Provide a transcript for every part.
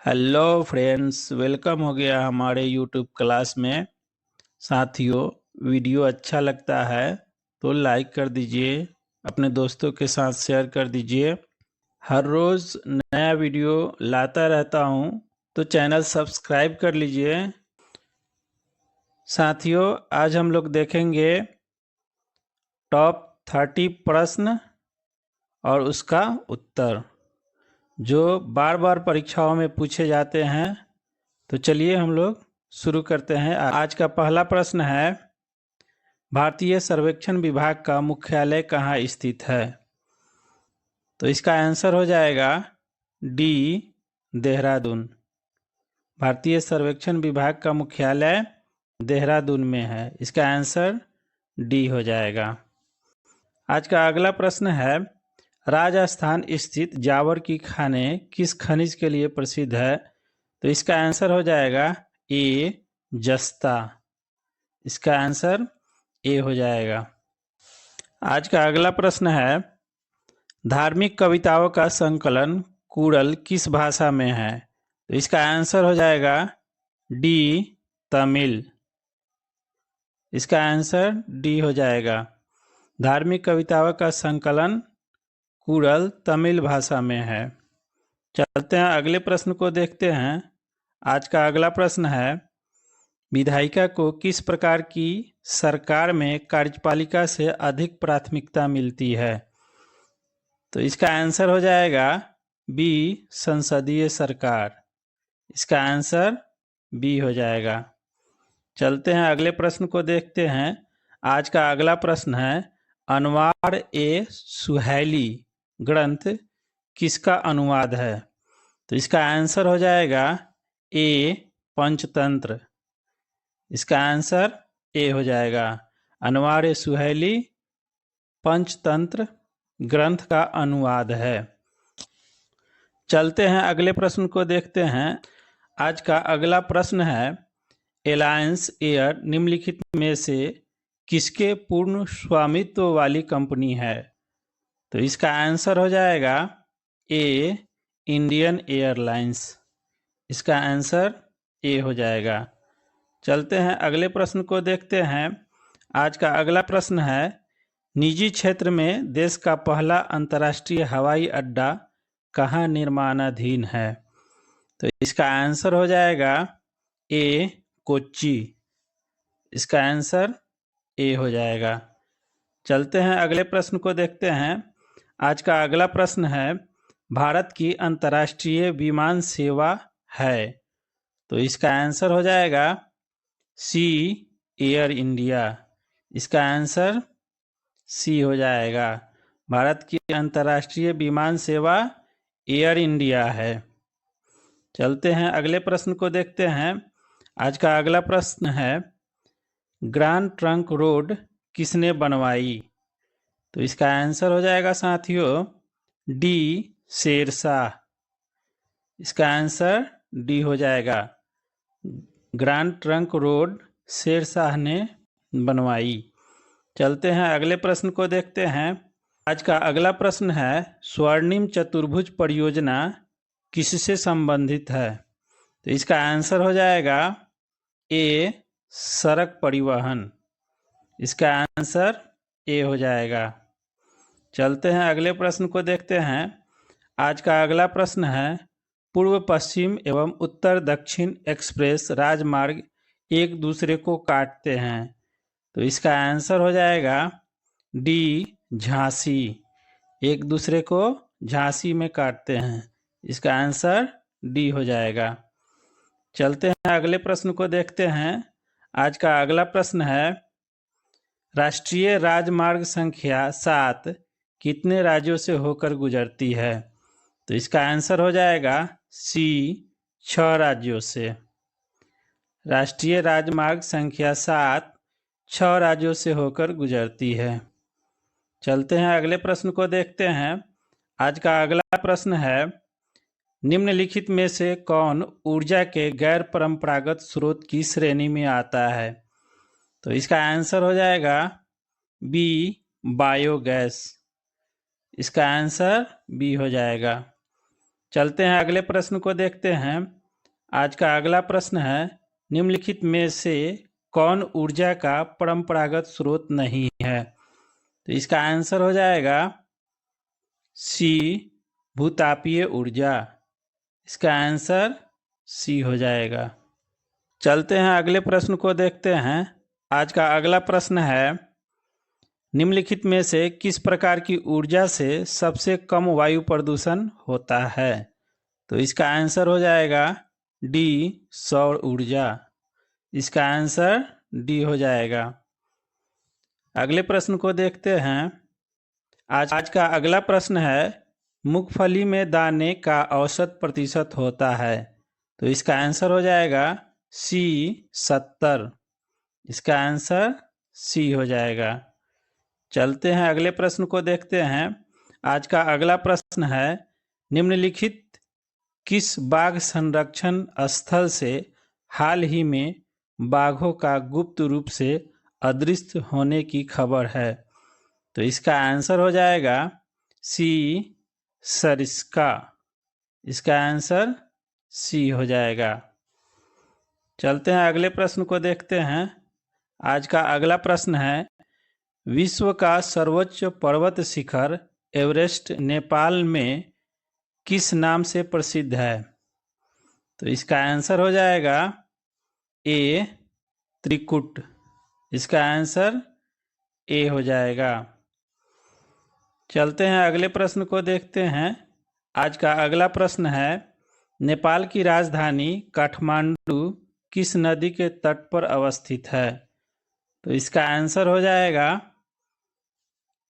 Hello friends, welcome हो गया हमारे यूट्यूब क्लास में। साथियों, वीडियो अच्छा लगता है तो लाइक कर दीजिए, अपने दोस्तों के साथ शेयर कर दीजिए। हर रोज़ नया वीडियो लाता रहता हूँ, तो चैनल सब्सक्राइब कर लीजिए। साथियों, आज हम लोग देखेंगे टॉप 30 प्रश्न और उसका उत्तर, जो बार बार परीक्षाओं में पूछे जाते हैं। तो चलिए हम लोग शुरू करते हैं। आज का पहला प्रश्न है, भारतीय सर्वेक्षण विभाग का मुख्यालय कहाँ स्थित है? तो इसका आंसर हो जाएगा डी, देहरादून। भारतीय सर्वेक्षण विभाग का मुख्यालय देहरादून में है। इसका आंसर डी हो जाएगा। आज का अगला प्रश्न है, राजस्थान स्थित जावर की खानें किस खनिज के लिए प्रसिद्ध है? तो इसका आंसर हो जाएगा ए, जस्ता। इसका आंसर ए हो जाएगा। आज का अगला प्रश्न है, धार्मिक कविताओं का संकलन कूड़ल किस भाषा में है? तो इसका आंसर हो जाएगा डी, तमिल। इसका आंसर डी हो जाएगा। धार्मिक कविताओं का संकलन कूड़ल तमिल भाषा में है। चलते हैं अगले प्रश्न को देखते हैं। आज का अगला प्रश्न है, विधायिका को किस प्रकार की सरकार में कार्यपालिका से अधिक प्राथमिकता मिलती है? तो इसका आंसर हो जाएगा बी, संसदीय सरकार। इसका आंसर बी हो जाएगा। चलते हैं अगले प्रश्न को देखते हैं। आज का अगला प्रश्न है, अनवार ए सुहैली ग्रंथ किसका अनुवाद है? तो इसका आंसर हो जाएगा ए, पंचतंत्र। इसका आंसर ए हो जाएगा। अनवार ए सुहैली पंचतंत्र ग्रंथ का अनुवाद है। चलते हैं अगले प्रश्न को देखते हैं। आज का अगला प्रश्न है, एलायंस एयर निम्नलिखित में से किसके पूर्ण स्वामित्व वाली कंपनी है? तो इसका आंसर हो जाएगा ए, इंडियन एयरलाइंस। इसका आंसर ए हो जाएगा। चलते हैं अगले प्रश्न को देखते हैं। आज का अगला प्रश्न है, निजी क्षेत्र में देश का पहला अंतर्राष्ट्रीय हवाई अड्डा कहाँ निर्माणाधीन है? तो इसका आंसर हो जाएगा ए, कोच्चि। इसका आंसर ए हो जाएगा। चलते हैं अगले प्रश्न को देखते हैं। आज का अगला प्रश्न है, भारत की अंतर्राष्ट्रीय विमान सेवा है? तो इसका आंसर हो जाएगा सी, एयर इंडिया। इसका आंसर सी हो जाएगा। भारत की अंतर्राष्ट्रीय विमान सेवा एयर इंडिया है। चलते हैं अगले प्रश्न को देखते हैं। आज का अगला प्रश्न है, ग्रांड ट्रंक रोड किसने बनवाई? तो इसका आंसर हो जाएगा साथियों डी, शेरशाह। इसका आंसर डी हो जाएगा। ग्रांड ट्रंक रोड शेरशाह ने बनवाई। चलते हैं अगले प्रश्न को देखते हैं। आज का अगला प्रश्न है, स्वर्णिम चतुर्भुज परियोजना किससे संबंधित है? तो इसका आंसर हो जाएगा ए, सड़क परिवहन। इसका आंसर ए हो जाएगा। चलते हैं अगले प्रश्न को देखते हैं। आज का अगला प्रश्न है, पूर्व पश्चिम एवं उत्तर दक्षिण एक्सप्रेस राजमार्ग एक दूसरे को काटते हैं। तो इसका आंसर हो जाएगा डी, झांसी। एक दूसरे को झांसी में काटते हैं। इसका आंसर डी हो जाएगा। चलते हैं अगले प्रश्न को देखते हैं। आज का अगला प्रश्न है, राष्ट्रीय राजमार्ग संख्या 7 कितने राज्यों से होकर गुजरती है? तो इसका आंसर हो जाएगा सी, 6 राज्यों से। राष्ट्रीय राजमार्ग संख्या 7 6 राज्यों से होकर गुजरती है। चलते हैं अगले प्रश्न को देखते हैं। आज का अगला प्रश्न है, निम्नलिखित में से कौन ऊर्जा के गैर परंपरागत स्रोत की श्रेणी में आता है? तो इसका आंसर हो जाएगा बी, बायोगैस। इसका आंसर बी हो जाएगा। चलते हैं अगले प्रश्न को देखते हैं। आज का अगला प्रश्न है, निम्नलिखित में से कौन ऊर्जा का परंपरागत स्रोत नहीं है? तो इसका आंसर हो जाएगा सी, भूतापीय ऊर्जा। इसका आंसर सी हो जाएगा। चलते हैं अगले प्रश्न को देखते हैं। आज का अगला प्रश्न है, निम्नलिखित में से किस प्रकार की ऊर्जा से सबसे कम वायु प्रदूषण होता है? तो इसका आंसर हो जाएगा डी, सौर ऊर्जा। इसका आंसर डी हो जाएगा। अगले प्रश्न को देखते हैं। आज का अगला प्रश्न है, मूंगफली में दाने का औसत प्रतिशत होता है? तो इसका आंसर हो जाएगा सी, 70। इसका आंसर सी हो जाएगा। चलते हैं अगले प्रश्न को देखते हैं। आज का अगला प्रश्न है, निम्नलिखित किस बाघ संरक्षण स्थल से हाल ही में बाघों का गुप्त रूप से अदृश्य होने की खबर है? तो इसका आंसर हो जाएगा सी, सरिस्का। इसका आंसर सी हो जाएगा। चलते हैं अगले प्रश्न को देखते हैं। आज का अगला प्रश्न है, विश्व का सर्वोच्च पर्वत शिखर एवरेस्ट नेपाल में किस नाम से प्रसिद्ध है? तो इसका आंसर हो जाएगा ए, त्रिकुट। इसका आंसर ए हो जाएगा। चलते हैं अगले प्रश्न को देखते हैं। आज का अगला प्रश्न है, नेपाल की राजधानी काठमांडू किस नदी के तट पर अवस्थित है? तो इसका आंसर हो जाएगा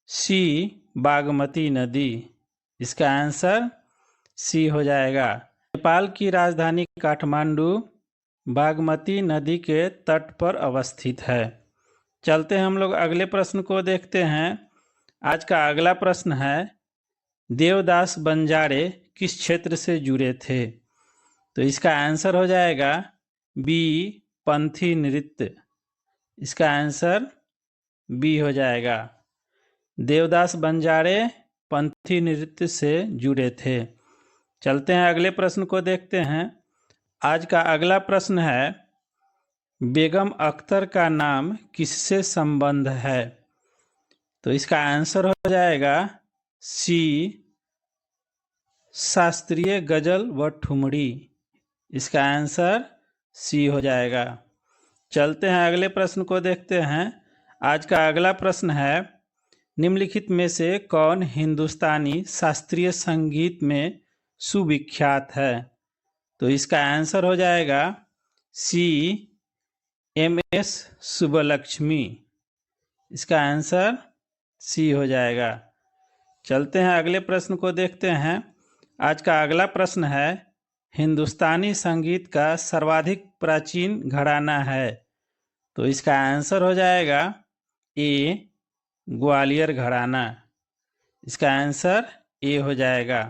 सी, बागमती नदी। इसका आंसर सी हो जाएगा। नेपाल की राजधानी काठमांडू बागमती नदी के तट पर अवस्थित है। चलते हैं हम लोग अगले प्रश्न को देखते हैं। आज का अगला प्रश्न है, देवदास बंजारे किस क्षेत्र से जुड़े थे? तो इसका आंसर हो जाएगा बी, पंथी नृत्य। इसका आंसर बी हो जाएगा। देवदास बंजारे पंथी नृत्य से जुड़े थे। चलते हैं अगले प्रश्न को देखते हैं। आज का अगला प्रश्न है, बेगम अख्तर का नाम किससे संबंध है? तो इसका आंसर हो जाएगा सी, शास्त्रीय गजल व ठुमरी। इसका आंसर सी हो जाएगा। चलते हैं अगले प्रश्न को देखते हैं। आज का अगला प्रश्न है, निम्नलिखित में से कौन हिंदुस्तानी शास्त्रीय संगीत में सुविख्यात है? तो इसका आंसर हो जाएगा सी, एम.एस. सुब्बलक्ष्मी। इसका आंसर सी हो जाएगा। चलते हैं अगले प्रश्न को देखते हैं। आज का अगला प्रश्न है, हिंदुस्तानी संगीत का सर्वाधिक प्राचीन घराना है? तो इसका आंसर हो जाएगा ए, ग्वालियर घराना। इसका आंसर ए हो जाएगा।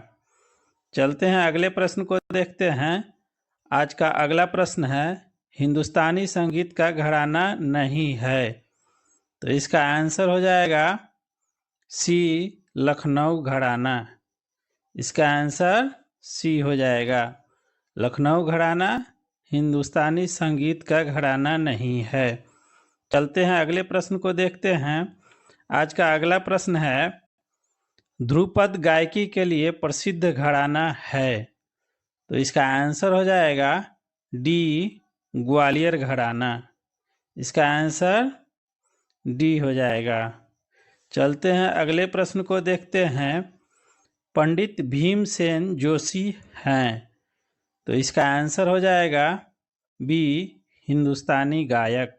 चलते हैं अगले प्रश्न को देखते हैं। आज का अगला प्रश्न है, हिंदुस्तानी संगीत का घराना नहीं है? तो इसका आंसर हो जाएगा सी, लखनऊ घराना। इसका आंसर सी हो जाएगा। लखनऊ घराना हिंदुस्तानी संगीत का घराना नहीं है। चलते हैं अगले प्रश्न को देखते हैं। आज का अगला प्रश्न है, ध्रुपद गायकी के लिए प्रसिद्ध घराना है? तो इसका आंसर हो जाएगा डी, ग्वालियर घराना। इसका आंसर डी हो जाएगा। चलते हैं अगले प्रश्न को देखते हैं। पंडित भीमसेन जोशी हैं? तो इसका आंसर हो जाएगा बी, हिंदुस्तानी गायक।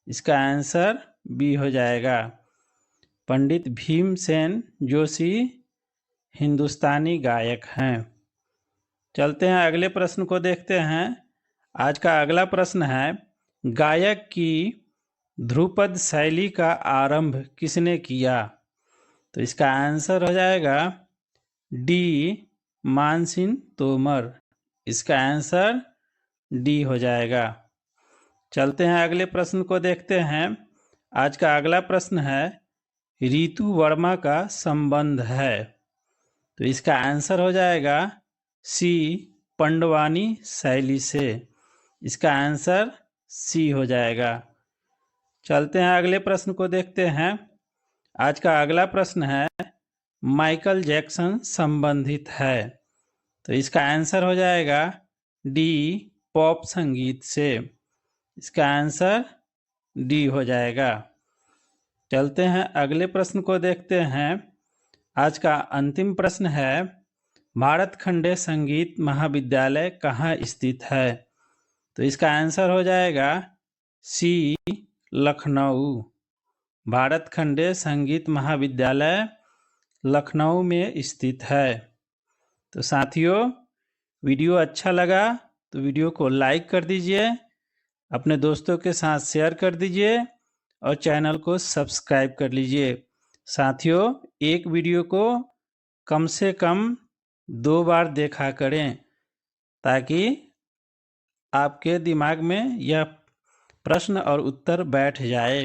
इसका आंसर बी हो जाएगा। पंडित भीमसेन जोशी हिंदुस्तानी गायक हैं। चलते हैं अगले प्रश्न को देखते हैं। आज का अगला प्रश्न है, गायक की ध्रुपद शैली का आरंभ किसने किया? तो इसका आंसर हो जाएगा डी, मानसिंह तोमर। इसका आंसर डी हो जाएगा। चलते हैं अगले प्रश्न को देखते हैं। आज का अगला प्रश्न है, ऋतु वर्मा का संबंध है? तो इसका आंसर हो जाएगा सी पंडवानी शैली से। इसका आंसर सी हो जाएगा। चलते हैं अगले प्रश्न को देखते हैं। आज का अगला प्रश्न है माइकल जैक्सन संबंधित है, तो इसका आंसर हो जाएगा डी पॉप संगीत से। इसका आंसर डी हो जाएगा। चलते हैं अगले प्रश्न को देखते हैं। आज का अंतिम प्रश्न है भारत खंडे संगीत महाविद्यालय कहाँ स्थित है, तो इसका आंसर हो जाएगा सी लखनऊ। भारत खंडे संगीत महाविद्यालय लखनऊ में स्थित है। तो साथियों, वीडियो अच्छा लगा तो वीडियो को लाइक कर दीजिए, अपने दोस्तों के साथ शेयर कर दीजिए और चैनल को सब्सक्राइब कर लीजिए। साथियों, एक वीडियो को कम से कम 2 बार देखा करें ताकि आपके दिमाग में यह प्रश्न और उत्तर बैठ जाए।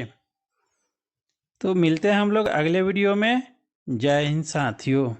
तो मिलते हैं हम लोग अगले वीडियो में। जय हिंद साथियों।